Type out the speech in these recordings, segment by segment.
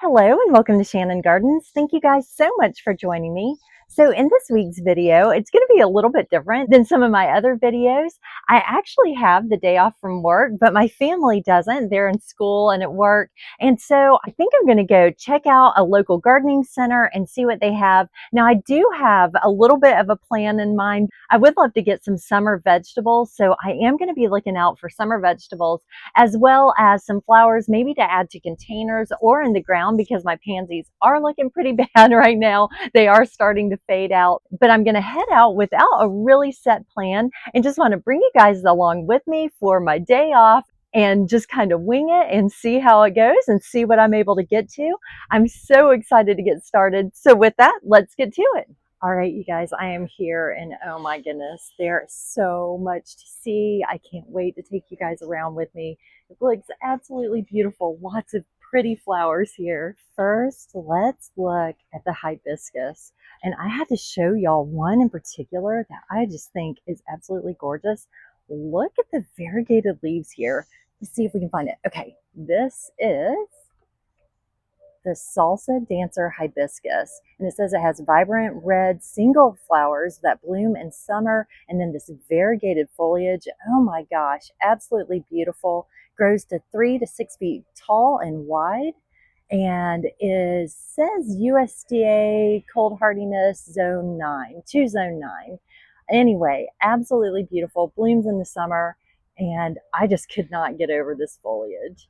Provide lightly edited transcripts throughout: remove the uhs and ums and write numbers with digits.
Hello and welcome to Shannon Gardens. Thank you guys so much for joining me. So in this week's video, it's going to be a little bit different than some of my other videos. I actually have the day off from work, but my family doesn't. They're in school and at work. And so I think I'm going to go check out a local gardening center and see what they have. Now I do have a little bit of a plan in mind. I would love to get some summer vegetables. So I am going to be looking out for summer vegetables as well as some flowers maybe to add to containers or in the ground because my pansies are looking pretty bad right now. They are starting to fade out, but I'm going to head out without a really set plan and just want to bring you guys along with me for my day off and just kind of wing it and see how it goes and see what I'm able to get to. I'm so excited to get started. So with that, let's get to it. All right, you guys, I am here and oh my goodness, there's so much to see. I can't wait to take you guys around with me. It looks absolutely beautiful. Lots of pretty flowers here. First, let's look at the hibiscus. And I had to show y'all one in particular that I just think is absolutely gorgeous. Look at the variegated leaves here. Let's see if we can find it. Okay, this is the salsa dancer hibiscus, and it says it has vibrant red single flowers that bloom in summer, and then this variegated foliage. Oh my gosh, absolutely beautiful. Grows to 3 to 6 feet tall and wide, and says USDA cold hardiness zone 9 to zone 9. Anyway, absolutely beautiful, blooms in the summer, and I just could not get over this foliage.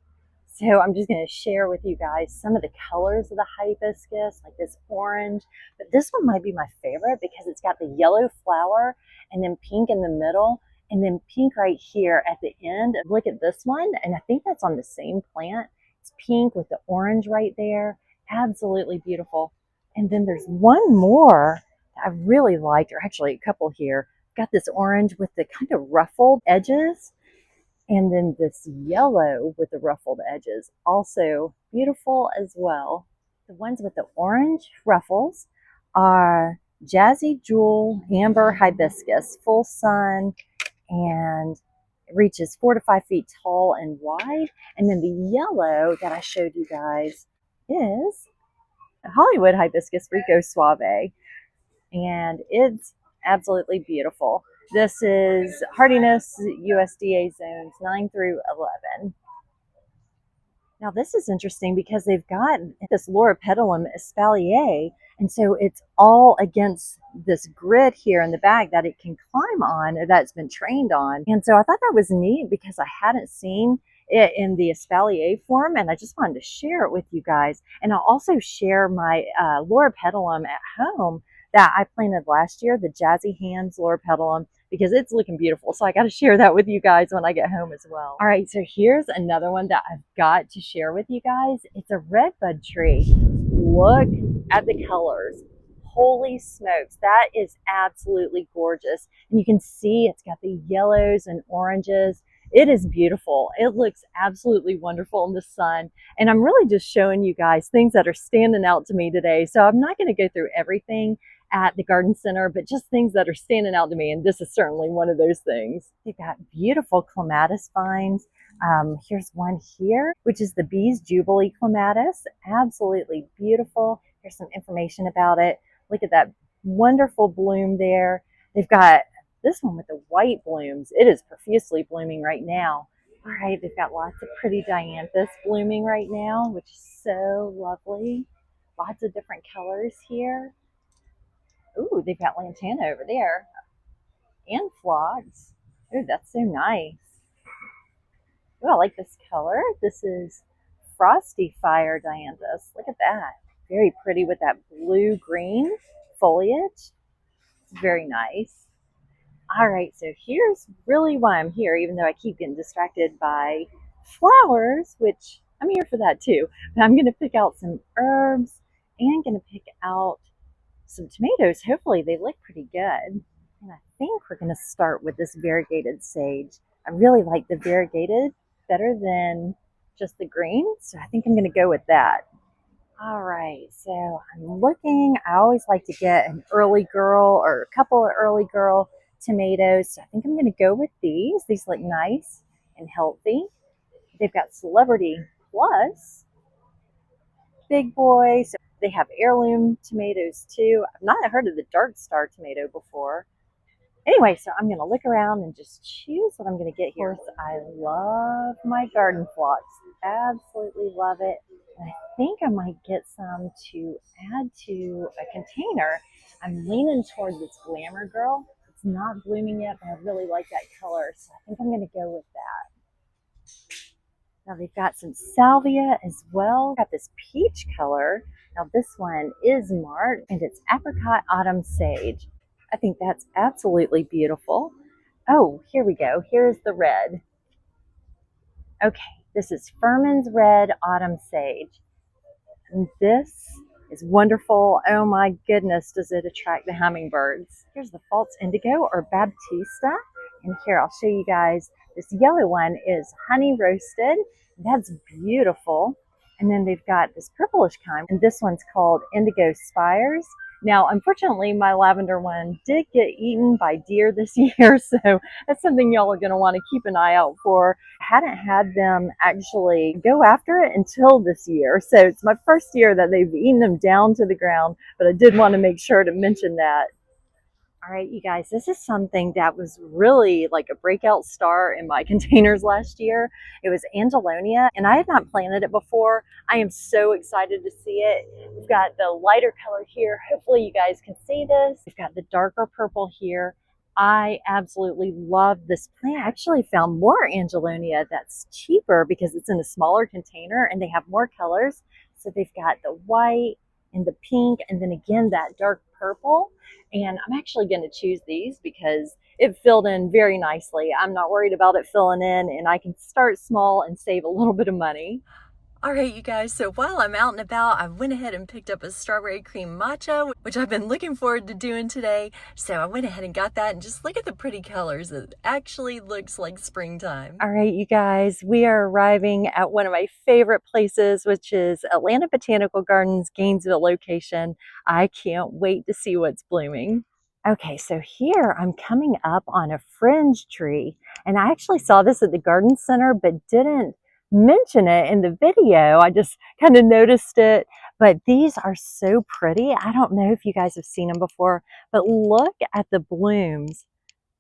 So I'm just going to share with you guys some of the colors of the hibiscus, like this orange. But this one might be my favorite because it's got the yellow flower and then pink in the middle and then pink right here at the end. Look at this one, and I think that's on the same plant. It's pink with the orange right there. Absolutely beautiful. And then there's one more that I really liked, or actually a couple here. Got this orange with the kind of ruffled edges. And then this yellow with the ruffled edges, also beautiful as well. The ones with the orange ruffles are Jazzy Jewel Amber Hibiscus, full sun, and it reaches 4 to 5 feet tall and wide. And then the yellow that I showed you guys is Hollywood Hibiscus Rico Suave, and it's absolutely beautiful. This is hardiness USDA zones 9 through 11. Now this is interesting because they've got this Loropetalum espalier, and so it's all against this grid here in the bag that it can climb on, or that's been trained on. And so I thought that was neat because I hadn't seen it in the espalier form, and I just wanted to share it with you guys. And I'll also share my Loropetalum at home that I planted last year, the Jazzy Hands Loropetalum, because it's looking beautiful. So I got to share that with you guys when I get home as well. All right, so here's another one that I've got to share with you guys. It's a redbud tree. Look at the colors. Holy smokes, that is absolutely gorgeous. And you can see it's got the yellows and oranges. It is beautiful. It looks absolutely wonderful in the sun. And I'm really just showing you guys things that are standing out to me today. So I'm not going to go through everything at the garden center, but just things that are standing out to me. And this is certainly one of those things. They've got beautiful clematis vines. Here's one here, which is the Bees Jubilee clematis. Absolutely beautiful. Here's some information about it. Look at that wonderful bloom there. They've got this one with the white blooms. It is profusely blooming right now. All right, they've got lots of pretty dianthus blooming right now, which is so lovely. Lots of different colors here. Ooh, they've got lantana over there and phlox. Ooh, that's so nice. Ooh, I like this color. This is Frosty Fire Dianthus. Look at that. Very pretty with that blue-green foliage. It's very nice. All right, so here's really why I'm here, even though I keep getting distracted by flowers, which I'm here for that too. But I'm going to pick out some herbs and going to pick out some tomatoes. Hopefully they look pretty good. And I think we're going to start with this variegated sage. I really like the variegated better than just the green, so I think I'm going to go with that. All right, so I'm looking. I always like to get an early girl or a couple of early girl tomatoes. So I think I'm going to go with these. These look nice and healthy. They've got Celebrity Plus. big boy. So they have heirloom tomatoes too. I've not heard of the dark star tomato before. Anyway, so I'm going to look around and just choose what I'm going to get here. Of course, I love my garden phlox. Absolutely love it. And I think I might get some to add to a container. I'm leaning toward this Glamour Girl. It's not blooming yet, but I really like that color. So I think I'm going to go with that. Now they've got some salvia as well. Got this peach color. Now this one is marked and it's apricot autumn sage. I think that's absolutely beautiful. Oh, here we go. Here's the red. Okay, this is Furman's Red Autumn Sage. And this is wonderful. Oh my goodness, does it attract the hummingbirds. Here's the false indigo or Baptista. And here, I'll show you guys. This yellow one is honey roasted. That's beautiful. And then they've got this purplish kind, and this one's called Indigo Spires. Now, unfortunately, my lavender one did get eaten by deer this year, so that's something y'all are going to want to keep an eye out for. I hadn't had them actually go after it until this year, so it's my first year that they've eaten them down to the ground, but I did want to make sure to mention that. All right, you guys, this is something that was really like a breakout star in my containers last year. It was Angelonia, and I had not planted it before. I am so excited to see it. We've got the lighter color here. Hopefully you guys can see this. We've got the darker purple here. I absolutely love this plant. I actually found more Angelonia that's cheaper because it's in a smaller container and they have more colors. So they've got the white and the pink, and then again that dark purple. And I'm actually going to choose these because it filled in very nicely. I'm not worried about it filling in, and I can start small and save a little bit of money. All right, you guys, so while I'm out and about, I went ahead and picked up a strawberry cream matcha, which I've been looking forward to doing today. So I went ahead and got that, and just look at the pretty colors. It actually looks like springtime. All right, you guys, we are arriving at one of my favorite places, which is Atlanta Botanical Gardens, Gainesville location. I can't wait to see what's blooming. Okay, so here I'm coming up on a fringe tree, and I actually saw this at the garden center, but didn't mention it in the video. I just kind of noticed it, but these are so pretty. I don't know if you guys have seen them before, but look at the blooms.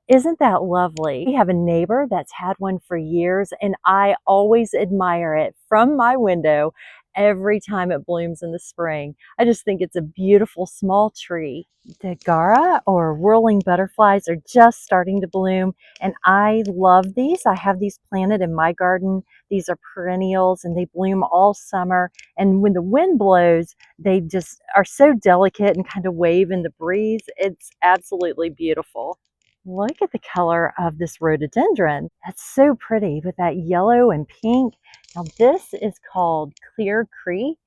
Isn't that lovely? We have a neighbor that's had one for years, and I always admire it from my window every time it blooms in the spring. I just think it's a beautiful small tree. The Gara or whirling butterflies are just starting to bloom, and I love these. I have these planted in my garden. These are perennials and they bloom all summer. And when the wind blows, they just are so delicate and kind of wave in the breeze. It's absolutely beautiful. Look at the color of this rhododendron. That's so pretty with that yellow and pink. Now this is called Clear Creek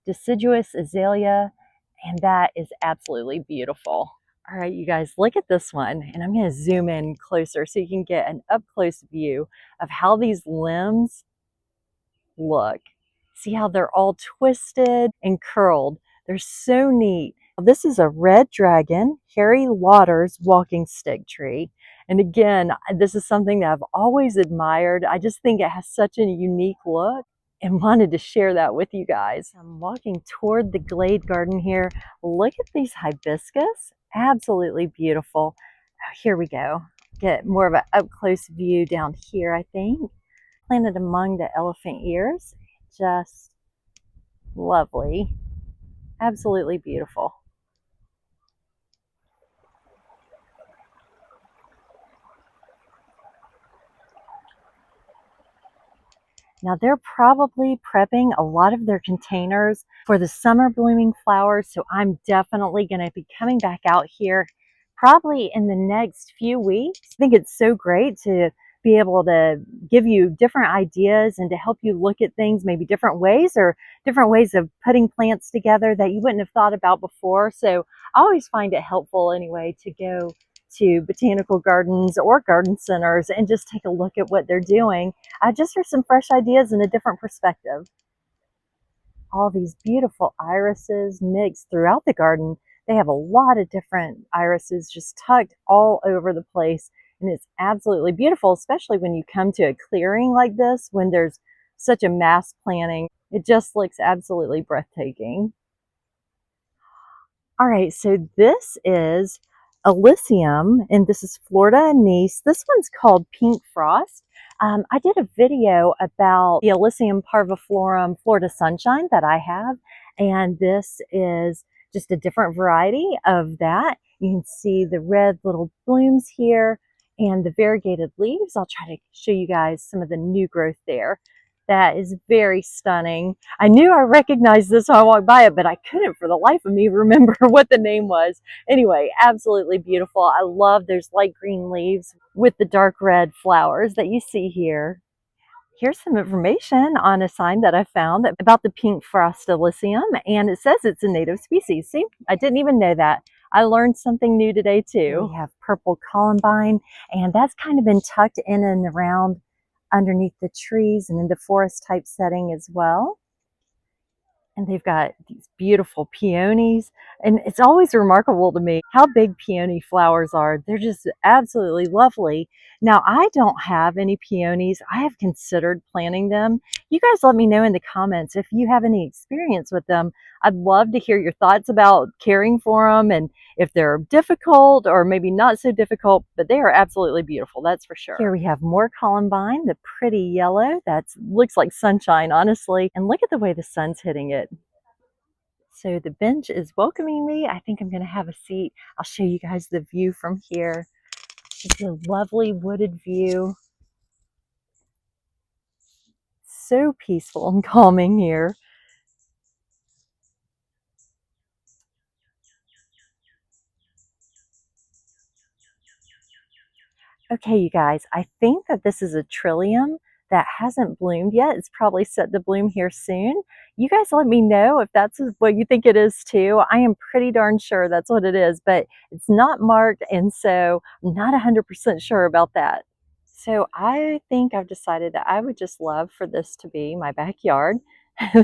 deciduous azalea, and that is absolutely beautiful. All right, you guys, look at this one, and I'm going to zoom in closer so you can get an up-close view of how these limbs look. See how they're all twisted and curled. They're so neat. This is a red dragon, Harry Lauder's walking stick tree. And again, this is something that I've always admired. I just think it has such a unique look and wanted to share that with you guys. I'm walking toward the Glade Garden here. Look at these hibiscus. Absolutely beautiful. Here we go. Get more of an up-close view down here, I think. Planted among the elephant ears. Just lovely. Absolutely beautiful. Now they're probably prepping a lot of their containers for the summer blooming flowers, so I'm definitely going to be coming back out here probably in the next few weeks. I think it's so great to be able to give you different ideas and to help you look at things maybe different ways or different ways of putting plants together that you wouldn't have thought about before. So I always find it helpful anyway to go to botanical gardens or garden centers and just take a look at what they're doing just for some fresh ideas and a different perspective. All these beautiful irises mixed throughout the garden. They have a lot of different irises just tucked all over the place. And it's absolutely beautiful, especially when you come to a clearing like this, when there's such a mass planting. It just looks absolutely breathtaking. All right, so this is Elysium, and this is Florida and Nice. This one's called Pink Frost. I did a video about the Elysium parviflorum Florida Sunshine that I have, and this is just a different variety of that. You can see the red little blooms here and the variegated leaves. I'll try to show you guys some of the new growth there. That is very stunning. I knew I recognized this when I walked by it, but I couldn't for the life of me remember what the name was. Anyway, absolutely beautiful. I love those light green leaves with the dark red flowers that you see here. Here's some information on a sign that I found about the pink frost Elysium, and it says it's a native species. See, I didn't even know that. I learned something new today too. We have purple columbine, and that's kind of been tucked in and around underneath the trees and in the forest type setting as well. And they've got these beautiful peonies. And it's always remarkable to me how big peony flowers are. They're just absolutely lovely. Now, I don't have any peonies. I have considered planting them. You guys let me know in the comments if you have any experience with them. I'd love to hear your thoughts about caring for them and if they're difficult or maybe not so difficult, but they are absolutely beautiful, that's for sure. Here we have more columbine, the pretty yellow. That looks like sunshine, honestly. And look at the way the sun's hitting it. So the bench is welcoming me. I think I'm going to have a seat. I'll show you guys the view from here. It's a lovely wooded view. So peaceful and calming here. Okay, you guys, I think that this is a trillium that hasn't bloomed yet. It's probably set to bloom here soon. You guys let me know if that's what you think it is too. I am pretty darn sure that's what it is, but it's not marked, and so I'm not 100% sure about that. So I think I've decided that I would just love for this to be my backyard.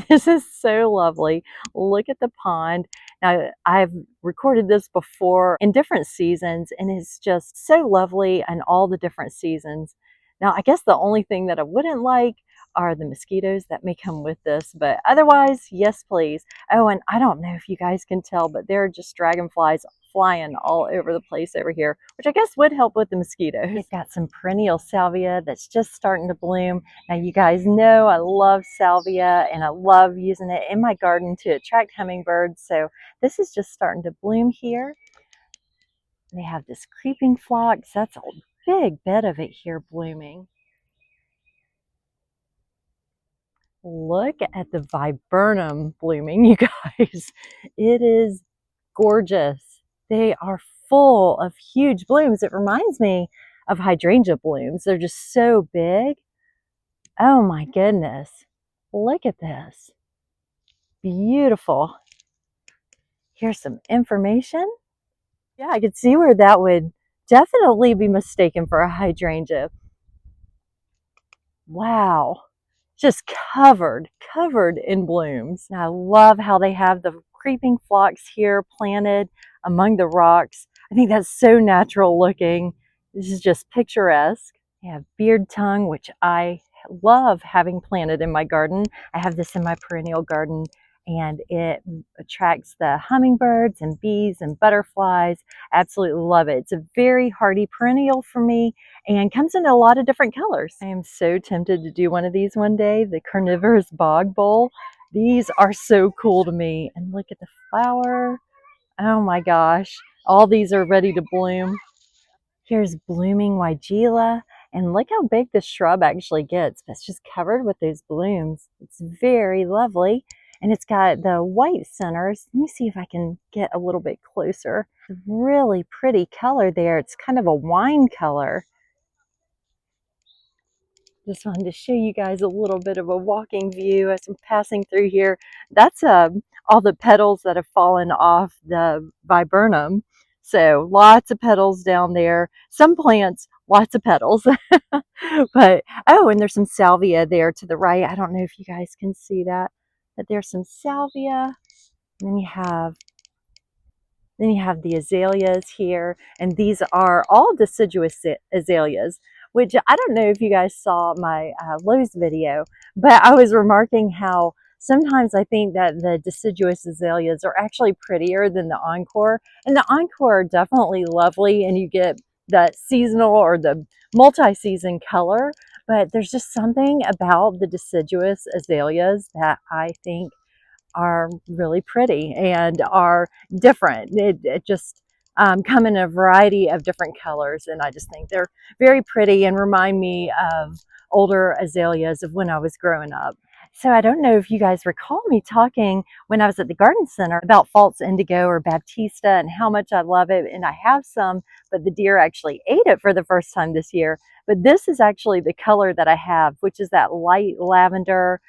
This is so lovely. Look at the pond. Now, I've recorded this before in different seasons, and it's just so lovely in all the different seasons. Now, I guess the only thing that I wouldn't like are the mosquitoes that may come with this, but otherwise, yes, please. Oh, and I don't know if you guys can tell, but there are just dragonflies flying all over the place over here, which I guess would help with the mosquitoes. We've got some perennial salvia that's just starting to bloom. Now, you guys know I love salvia and I love using it in my garden to attract hummingbirds. So this is just starting to bloom here. They have this creeping phlox. That's a big bed of it here blooming. Look at the viburnum blooming, you guys. It is gorgeous. They are full of huge blooms. It reminds me of hydrangea blooms. They're just so big. Oh my goodness. Look at this. Beautiful. Here's some information. Yeah, I could see where that would definitely be mistaken for a hydrangea. Wow. Just covered in blooms. And I love how they have the creeping phlox here planted among the rocks. I think that's so natural looking. This is just picturesque. They have beard tongue, which I love having planted in my garden. I have this in my perennial garden, and it attracts the hummingbirds and bees and butterflies. Absolutely love it. It's a very hardy perennial for me and comes in a lot of different colors. I am so tempted to do one of these one day, the carnivorous bog bowl. These are so cool to me. And look at the flower. Oh my gosh. All these are ready to bloom. Here's blooming weigela, and look how big the shrub actually gets. It's just covered with those blooms. It's very lovely, and it's got the white centers. Let me see if I can get a little bit closer. Really pretty color there. It's kind of a wine color. Just wanted to show you guys a little bit of a walking view as I'm passing through here. That's all the petals that have fallen off the viburnum. So lots of petals down there. Some plants, lots of petals. But, oh, and there's some salvia there to the right. I don't know if you guys can see that, but there's some salvia. And then you have the azaleas here, and these are all deciduous azaleas, which I don't know if you guys saw my Lowe's video, but I was remarking how sometimes I think that the deciduous azaleas are actually prettier than the encore. And the encore are definitely lovely, and you get the seasonal or the multi-season color, but there's just something about the deciduous azaleas that I think are really pretty and are different. It just come in a variety of different colors, and I just think they're very pretty and remind me of older azaleas of when I was growing up. So I don't know if you guys recall me talking when I was at the garden center about false indigo or Baptista and how much I love it. And I have some, but the deer actually ate it for the first time this year. But this is actually the color that I have, which is that light lavender,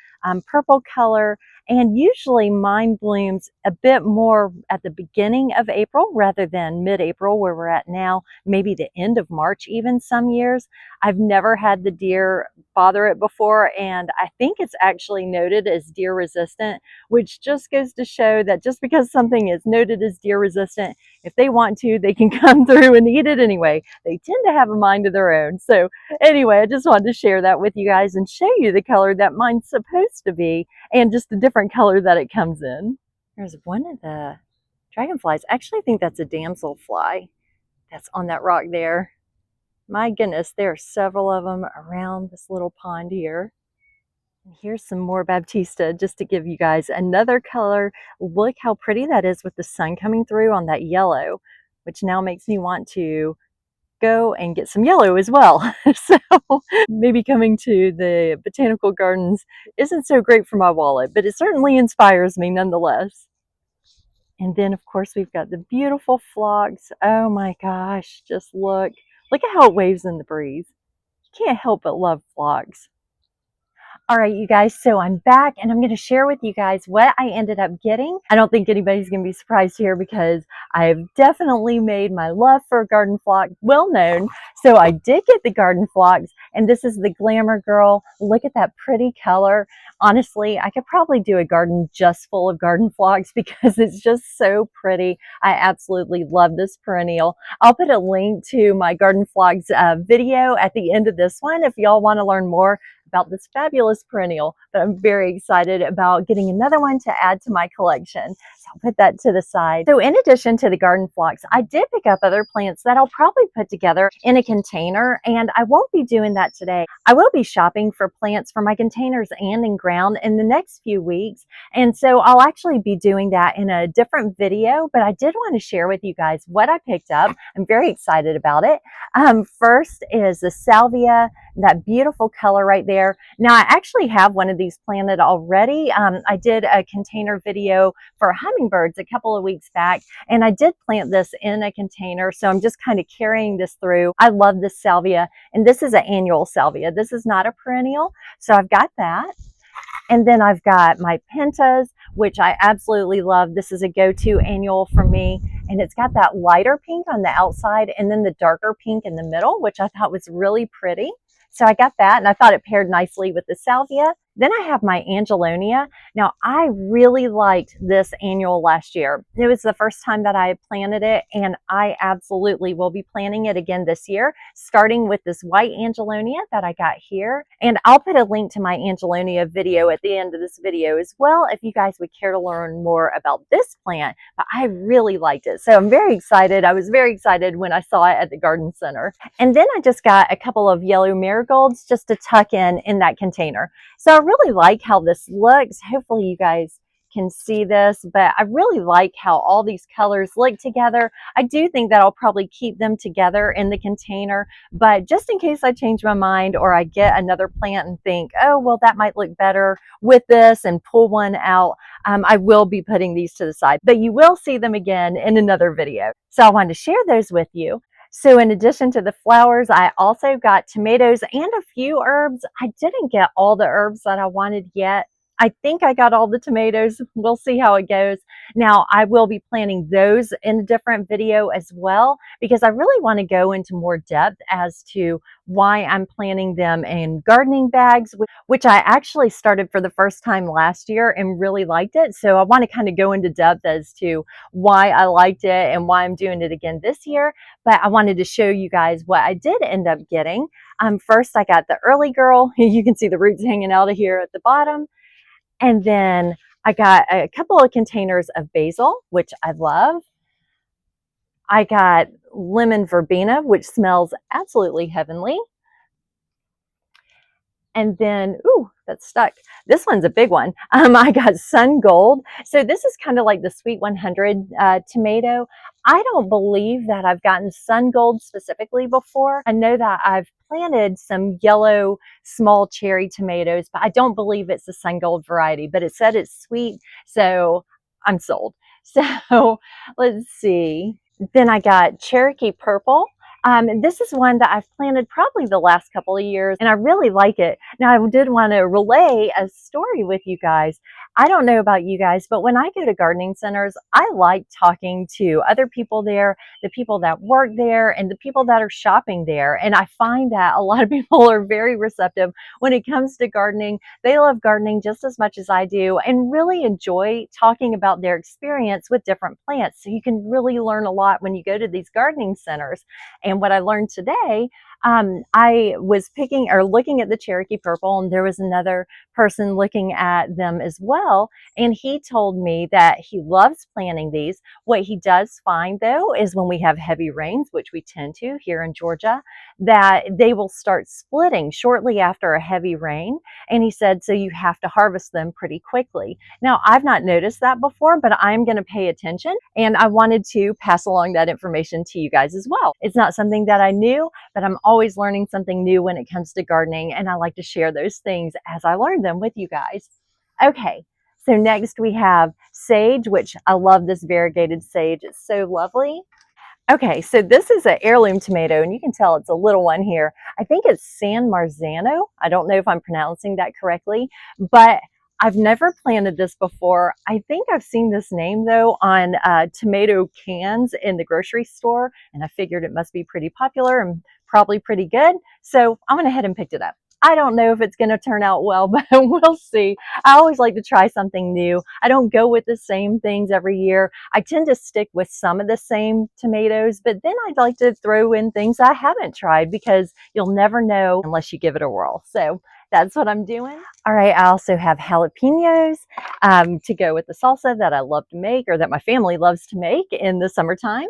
purple color. And usually mine blooms a bit more at the beginning of April rather than mid-April where we're at now, maybe the end of March even some years. I've never had the deer bother it before, and I think it's actually noted as deer resistant, which just goes to show that just because something is noted as deer resistant, if they want to, they can come through and eat it anyway. They tend to have a mind of their own. So anyway, I just wanted to share that with you guys and show you the color that mine's supposed to be and just a different color that it comes in. There's one of the dragonflies. Actually, I think that's a damselfly that's on that rock there. My goodness, there are several of them around this little pond here. And here's some more Baptista just to give you guys another color. Look how pretty that is with the sun coming through on that yellow, which now makes me want to go and get some yellow as well. So maybe coming to the botanical gardens isn't so great for my wallet, but it certainly inspires me nonetheless. And then of course we've got the beautiful phlox. Oh my gosh, just look. Look at how it waves in the breeze. You can't help but love phlox. All right, you guys, so I'm back and I'm going to share with you guys what I ended up getting. I don't think anybody's going to be surprised here because I've definitely made my love for garden phlox well known. So I did get the garden phlox, and this is the Glamour Girl. Look at that pretty color. Honestly, I could probably do a garden just full of garden phlox because it's just so pretty. I absolutely love this perennial. I'll put a link to my garden phlox video at the end of this one if y'all want to learn more about this fabulous perennial, but I'm very excited about getting another one to add to my collection. So I'll put that to the side. So in addition to the garden phlox, I did pick up other plants that I'll probably put together in a container, and I won't be doing that today. I will be shopping for plants for my containers and in ground in the next few weeks, and so I'll actually be doing that in a different video, but I did want to share with you guys what I picked up. I'm very excited about it. First is the salvia, that beautiful color right there. Now I actually have one of these planted already. I did a container video for hummingbirds a couple of weeks back, and I did plant this in a container. So I'm just kind of carrying this through. I love this salvia, and this is an annual salvia. This is not a perennial. So I've got that. And then I've got my pentas, which I absolutely love. This is a go-to annual for me. And it's got that lighter pink on the outside and then the darker pink in the middle, which I thought was really pretty. So I got that, and I thought it paired nicely with the salvia. Then I have my Angelonia. Now, I really liked this annual last year. It was the first time that I had planted it, and I absolutely will be planting it again this year, starting with this white Angelonia that I got here. And I'll put a link to my Angelonia video at the end of this video as well if you guys would care to learn more about this plant. But I really liked it. So I'm very excited. I was very excited when I saw it at the garden center. And then I just got a couple of yellow marigolds just to tuck in that container. So I really like how this looks. Hopefully you guys can see this, but I really like how all these colors look together. I do think that I'll probably keep them together in the container, but just in case I change my mind or I get another plant and think, oh, well, that might look better with this, and pull one out, I will be putting these to the side, but you will see them again in another video. So I wanted to share those with you. So in addition to the flowers, I also got tomatoes and a few herbs. I didn't get all the herbs that I wanted yet. I think I got all the tomatoes. We'll see how it goes. Now, I will be planning those in a different video as well, because I really want to go into more depth as to why I'm planting them in gardening bags, which I actually started for the first time last year and really liked it. So I want to kind of go into depth as to why I liked it and why I'm doing it again this year. But I wanted to show you guys what I did end up getting. First, I got the early girl. You can see the roots hanging out of here at the bottom. And then I got a couple of containers of basil, which I love. I got lemon verbena, which smells absolutely heavenly. And then, ooh, that's stuck. This one's a big one. I got Sun Gold. So this is kind of like the Sweet 100 tomato. I don't believe that I've gotten Sun Gold specifically before. I know that I've planted some yellow small cherry tomatoes, but I don't believe it's the Sun Gold variety, but it said it's sweet. So I'm sold. So let's see. Then I got Cherokee Purple. This is one that I've planted probably the last couple of years, and I really like it. Now, I did want to relay a story with you guys. I don't know about you guys, but when I go to gardening centers, I like talking to other people there, the people that work there, and the people that are shopping there. And I find that a lot of people are very receptive when it comes to gardening. They love gardening just as much as I do and really enjoy talking about their experience with different plants. So you can really learn a lot when you go to these gardening centers. And what I learned today, I was picking or looking at the Cherokee Purple, and there was another person looking at them as well. And he told me that he loves planting these. What he does find, though, is when we have heavy rains, which we tend to here in Georgia, that they will start splitting shortly after a heavy rain. And he said, so you have to harvest them pretty quickly. Now, I've not noticed that before, but I'm going to pay attention. And I wanted to pass along that information to you guys as well. It's not something that I knew, but I'm always learning something new when it comes to gardening. And I like to share those things as I learn them with you guys. Okay. So next we have sage, which I love this variegated sage. It's so lovely. Okay, so this is an heirloom tomato, and you can tell it's a little one here. I think it's San Marzano. I don't know if I'm pronouncing that correctly, but I've never planted this before. I think I've seen this name, though, on tomato cans in the grocery store, and I figured it must be pretty popular and probably pretty good. So I went ahead and picked it up. I don't know if it's going to turn out well, but we'll see. I always like to try something new. I don't go with the same things every year. I tend to stick with some of the same tomatoes, but then I'd like to throw in things I haven't tried because you'll never know unless you give it a whirl. So that's what I'm doing. All right, I also have jalapenos to go with the salsa that I love to make, or that my family loves to make in the summertime.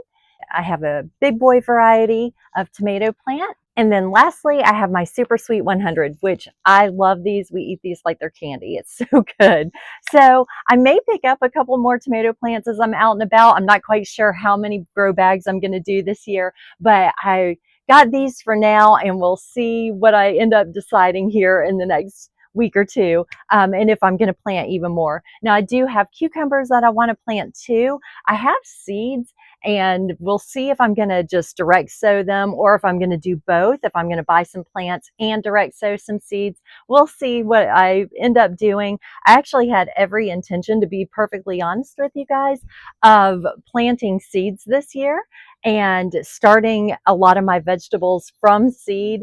I have a big boy variety of tomato plant. And then lastly, I have my Super Sweet 100, which I love these. We eat these like they're candy. It's so good. So I may pick up a couple more tomato plants as I'm out and about. I'm not quite sure how many grow bags I'm going to do this year, but I got these for now, and we'll see what I end up deciding here in the next week or two, and if I'm going to plant even more. Now, I do have cucumbers that I want to plant too. I have seeds, and we'll see if I'm going to just direct sow them or if I'm going to do both, if I'm going to buy some plants and direct sow some seeds. We'll see what I end up doing. I actually had every intention, to be perfectly honest with you guys, of planting seeds this year and starting a lot of my vegetables from seed,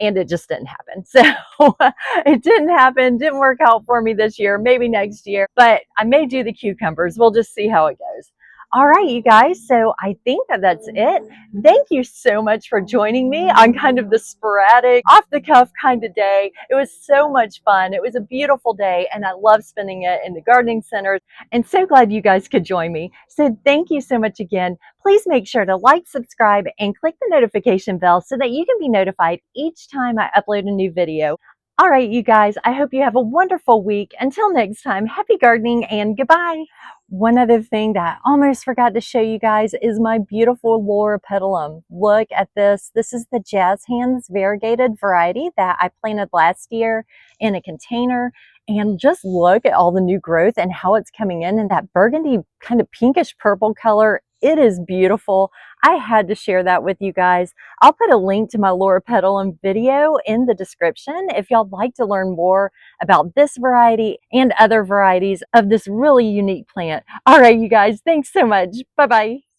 and it just didn't happen. So it didn't happen, didn't work out for me this year, maybe next year, but I may do the cucumbers. We'll just see how it goes. All right, you guys, so I think that that's it. Thank you so much for joining me on kind of the sporadic, off the cuff kind of day. It was so much fun. It was a beautiful day, and I love spending it in the gardening centers, and so glad you guys could join me. So thank you so much again. Please make sure to like, subscribe, and click the notification bell so that you can be notified each time I upload a new video. All right, you guys, I hope you have a wonderful week. Until next time, happy gardening and goodbye. One other thing that I almost forgot to show you guys is my beautiful Loropetalum. Look at this. This is the Jazz Hands variegated variety that I planted last year in a container. And just look at all the new growth and how it's coming in that burgundy kind of pinkish purple color. It is beautiful. I had to share that with you guys. I'll put a link to my Loropetalum video in the description if y'all like to learn more about this variety and other varieties of this really unique plant. All right, you guys, thanks so much. Bye-bye.